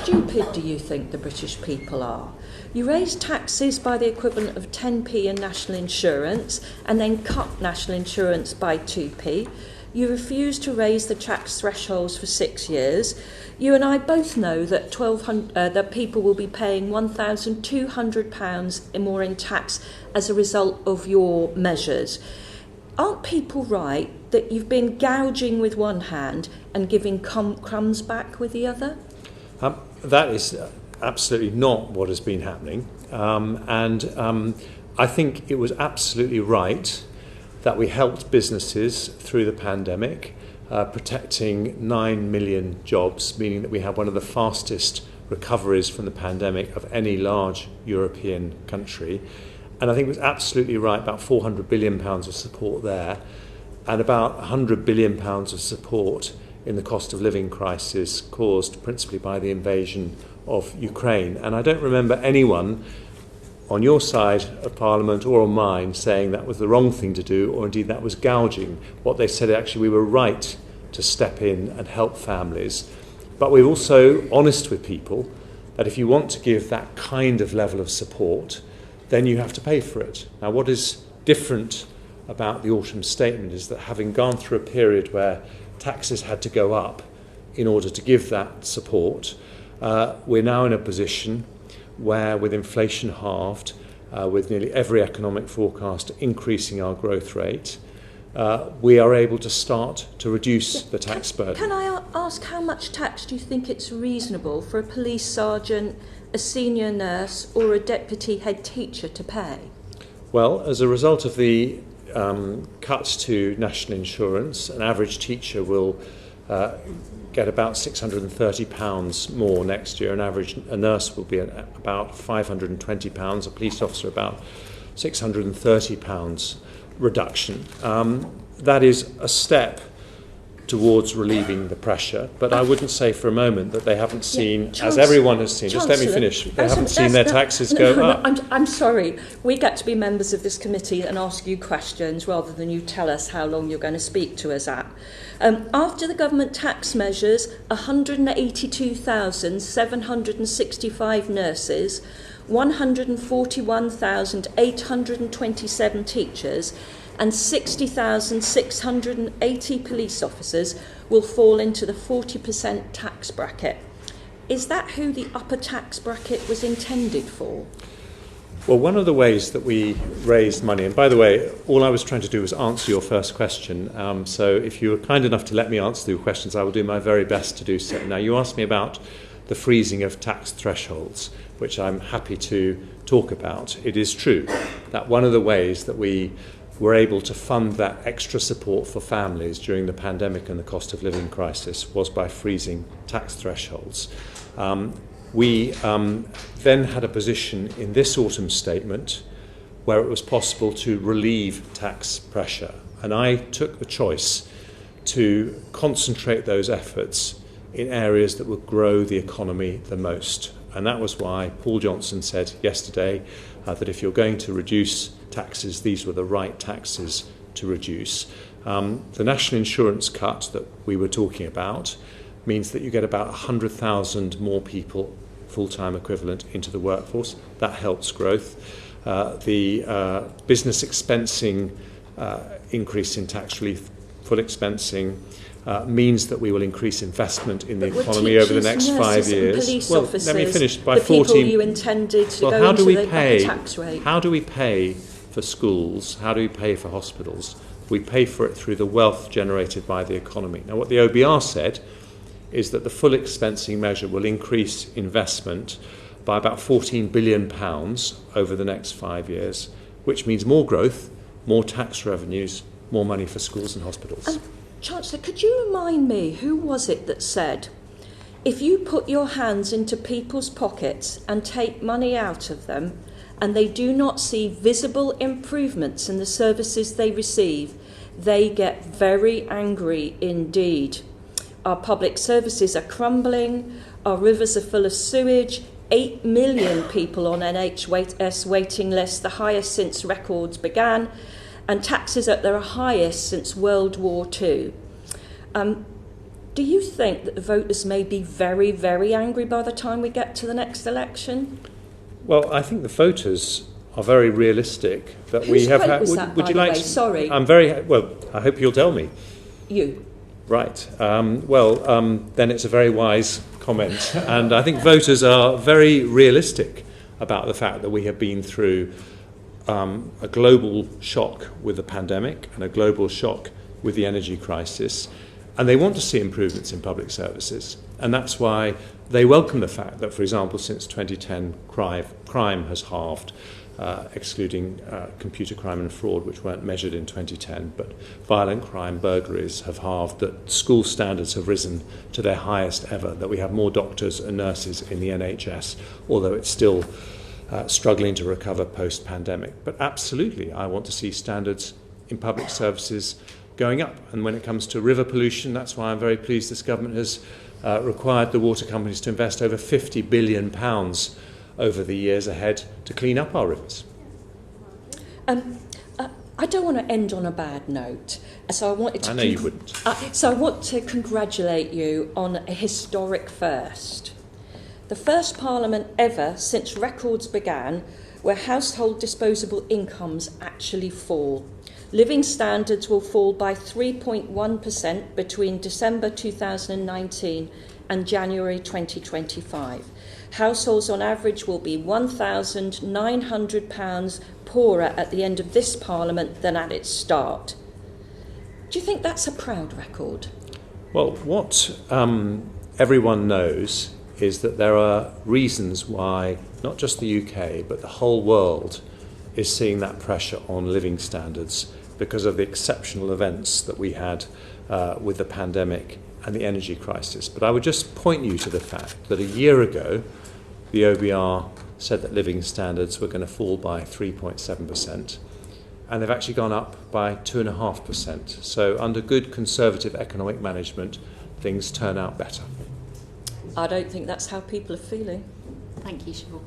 stupid do you think the British people are? You raise taxes by the equivalent of 10p in national insurance and then cut national insurance by 2p. You refuse to raise the tax thresholds for 6 years. You and I both know that that people will be paying £1,200 more in tax as a result of your measures. Aren't people right that you've been gouging with one hand and giving crumbs back with the other? That is absolutely not what has been happening. I think it was absolutely right that we helped businesses through the pandemic, protecting 9 million jobs, meaning that we had one of the fastest recoveries from the pandemic of any large European country. And I think it was absolutely right, about £400 billion of support there, and about £100 billion of support in the cost of living crisis caused principally by the invasion of Ukraine. And I don't remember anyone on your side of Parliament or on mine saying that was the wrong thing to do, or indeed that was gouging. What they said, actually, we were right to step in and help families. But we're also honest with people that if you want to give that kind of level of support, then you have to pay for it. Now, what is different about the autumn statement is that having gone through a period where taxes had to go up in order to give that support, we're now in a position where, with inflation halved, with nearly every economic forecast increasing our growth rate, we are able to start to reduce the tax burden. Can I ask how much tax do you think it's reasonable for a police sergeant, a senior nurse or a deputy head teacher to pay? Well, as a result of the cuts to national insurance, an average teacher will get about £630 more next year. A nurse will be at about £520, a police officer about £630 reduction. That is a step towards relieving the pressure, but I wouldn't say for a moment that they haven't seen, as everyone has seen, just let me finish, they haven't seen their taxes go up. I'm sorry, we get to be members of this committee and ask you questions rather than you tell us how long you're going to speak to us at. After the government tax measures, 182,765 nurses, 141,827 teachers and 60,680 police officers will fall into the 40% tax bracket. Is that who the upper tax bracket was intended for? Well, one of the ways that we raised money, and by the way, all I was trying to do was answer your first question, so if you were kind enough to let me answer your questions, I will do my very best to do so. Now, you asked me about the freezing of tax thresholds, which I'm happy to talk about. It is true that one of the ways that we were able to fund that extra support for families during the pandemic and the cost of living crisis was by freezing tax thresholds. We then had a position in this autumn statement where it was possible to relieve tax pressure, and I took the choice to concentrate those efforts in areas that would grow the economy the most. And that was why Paul Johnson said yesterday that if you're going to reduce taxes, these were the right taxes to reduce. The national insurance cut that we were talking about means that you get about 100,000 more people, full-time equivalent, into the workforce. That helps growth. The business expensing increase in tax relief, full expensing, means that we will increase investment in the economy over the next 5 years. Well, let me finish. By the 14, people you intended to go into the upper tax rate. How do we pay for schools? How do we pay for hospitals? We pay for it through the wealth generated by the economy. Now, what the OBR said is that the full expensing measure will increase investment by about £14 billion over the next 5 years, which means more growth, more tax revenues, more money for schools and hospitals. Chancellor, could you remind me, who was it that said, if you put your hands into people's pockets and take money out of them, and they do not see visible improvements in the services they receive, they get very angry indeed. Our public services are crumbling, our rivers are full of sewage, 8 million people on NHS waiting lists, the highest since records began, and taxes at their highest since World War II. Do you think that the voters may be very, very angry by the time we get to the next election? Well, I think the voters are very realistic that Whose we have quote had. was that, Would by you the like? way? Sorry. I'm very well. I hope you'll tell me. You. Right. Then it's a very wise comment, and I think voters are very realistic about the fact that we have been through a global shock with the pandemic and a global shock with the energy crisis, and they want to see improvements in public services, and that's why they welcome the fact that, for example, since 2010, crime has halved, excluding computer crime and fraud, which weren't measured in 2010, but violent crime, burglaries have halved, that school standards have risen to their highest ever, that we have more doctors and nurses in the NHS, although it's still struggling to recover post-pandemic. But absolutely, I want to see standards in public services going up. And when it comes to river pollution, that's why I'm very pleased this government has required the water companies to invest over £50 billion over the years ahead to clean up our rivers. I don't want to end on a bad note, so I wanted to. I know you wouldn't. So I want to congratulate you on a historic first. The first Parliament ever since records began where household disposable incomes actually fall. Living standards will fall by 3.1% between December 2019 and January 2025. Households on average will be £1,900 poorer at the end of this Parliament than at its start. Do you think that's a proud record? Well, what everyone knows is that there are reasons why not just the UK but the whole world is seeing that pressure on living standards because of the exceptional events that we had with the pandemic and the energy crisis. But I would just point you to the fact that a year ago the OBR said that living standards were going to fall by 3.7%, and they've actually gone up by 2.5%. So under good conservative economic management, things turn out better. I don't think that's how people are feeling. Thank you, Siobhan.